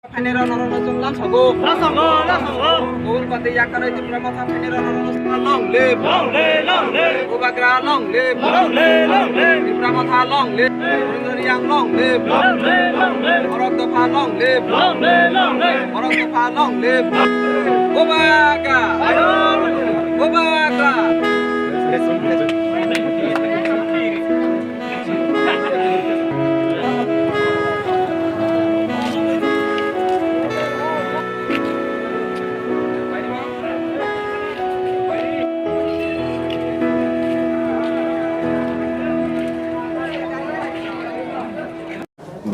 Panero Norozon Lansago, Gold Pati Yakara, the Pramata Panero long live, Ubagra long live, the Pramata long live, Young long live, Morocco long live, Morocco long live, Ubaga, Ubaga.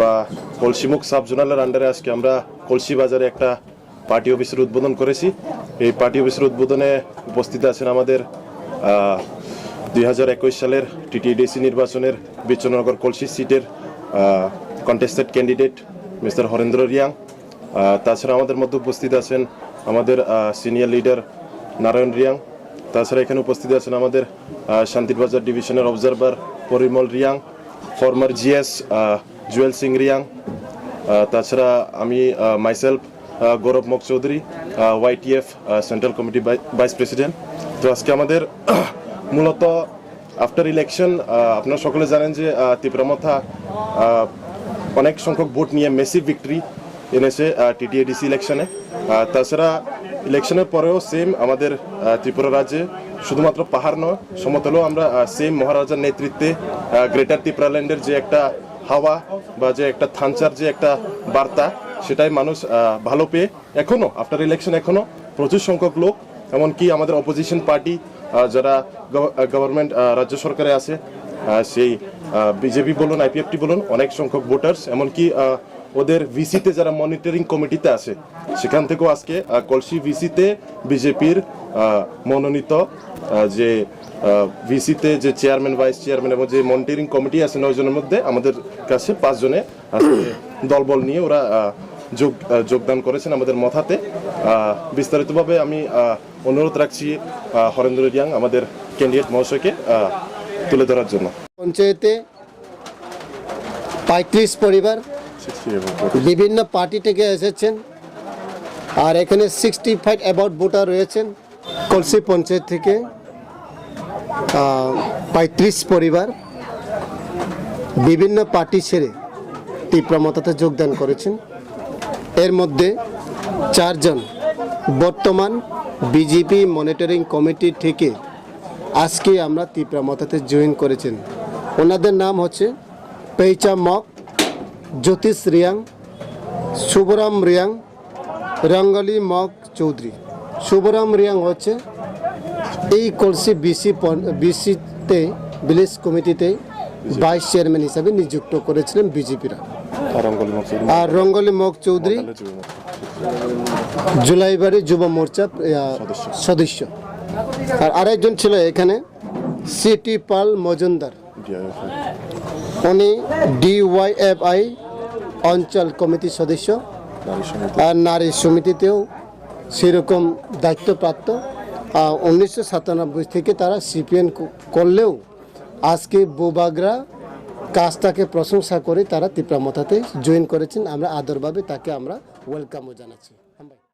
বা কলসিমুখ sub জোনালের আন্ডারে আজকে আমরা কলসি বাজারে একটা party অফিসের উদ্বোধন করেছি। এই পার্টি অফিসের উদ্বোধনে উপস্থিত আছেন আমাদের 2021 সালের টিটিডিসি নির্বাচনের বিশ্বনগর কলসি সিটের contested candidate mister Harendra Reang. তাছাড়া আমাদের মধ্যে উপস্থিত আছেন আমাদের সিনিয়র লিডার নারায়ণ রিয়াং। তাছাড়া এখানে উপস্থিত আছেন আমাদের শান্তিরবাজার ডিভিশনের observer Parimal Reang, former GS Jewel Singh Reang. তাছাড়া আমি মাইসেলফ গৌরব মক Choudhury, YTF central committee vice president. তো আজকে আমাদের মূলত আফটার ইলেকশন আপনারা সকলে জানেন যে ত্রিপুরামথা অনেক সংখ্যক ভোট নিয়ে মেসিভ ভিক্টরি এনেছে টিটিএডিসি ইলেকশনে। তাছাড়া ইলেকশনের পরেও সেম আমাদের ত্রিপুরা রাজ্যে শুধুমাত্র পাহাড় নয়, সমতলেও আমরা সেম মহারাজার নেতৃত্বে গ্রেটার ত্রিপুরাল্যান্ডের যে একটা হাওয়া বা যে একটা থানচার যে একটা বার্তা, সেটাই মানুষ ভালো পেয়ে এখনও আফটার ইলেকশন এখনও প্রচুর সংখ্যক লোক, এমনকি আমাদের অপোজিশন পার্টি যারা গভর্নমেন্ট রাজ্য সরকারে আছে, সেই বিজেপি বলুন আইপিএফটি বলুন, অনেক সংখ্যক ভোটার্স, এমনকি ওদের ভিসিতে যারা মনিটরিং কমিটিতে আছে সেখান থেকেও আজকে কলসি ভিসিতে বিজেপির মনোনীত যে ভিসিতে যে চেয়ারম্যান, ভাইস চেয়ারম্যান এবং যে মনিটরিং কমিটি আছে 9 জনের মধ্যে আমাদের কাছে 5 জনে দলবল নিয়ে ওরা যোগদান করেছেন আমাদের মথাতে। বিস্তারিতভাবে আমি অনুরোধ রাখছি হরেন্দ্র রিয়াং আমাদের ক্যান্ডিডেট মহাশয়কে তুলে ধরার জন্য। পঞ্চায়েতে 35 পরিবার বিভিন্ন পার্টি থেকে এসেছেন, আর এখানে 65 অ্যাবাউট ভোটার রয়েছেন। কলসি পঞ্চায়েত থেকে 35 পরিবার বিভিন্ন পার্টি ছেড়ে ত্রিপুরামথাতে যোগদান করেছেন। এর মধ্যে 4 জন বর্তমান বিজেপি মনিটরিং কমিটি থেকে আজকে আমরা ত্রিপুরামথাতে জয়েন করেছেন। ওনাদের নাম হচ্ছে পেইচা মক, জ্যোতিষ রিয়াং, শুভরাম রিয়াং, রঙ্গলি মক চৌধুরী। শুভরাম রিয়াং হচ্ছে এই কলসি বিসিতে ভিলেজ কমিটিতে ভাইস চেয়ারম্যান হিসাবে নিযুক্ত করেছিলেন বিজেপিরা। আর রঙ্গলি মক চৌধুরী জুলাইবাড়ি যুব মোর্চা সদস্য। আর আরেকজন ছিল এখানে সিটি পাল মজুমদার, উনি ডিওয়াইএফআই অঞ্চল কমিটির সদস্য, আর নারী সমিতিতেও সেরকম দায়িত্বপ্রাপ্ত। 1997 থেকে তারা সিপিএন করলেও আজকে বোবাগরা কাজটাকে প্রশংসা করে তারা ত্রিপুরামথাতে জয়েন করেছেন। আমরা আদরভাবে তাকে আমরা ওয়েলকামও জানাচ্ছি।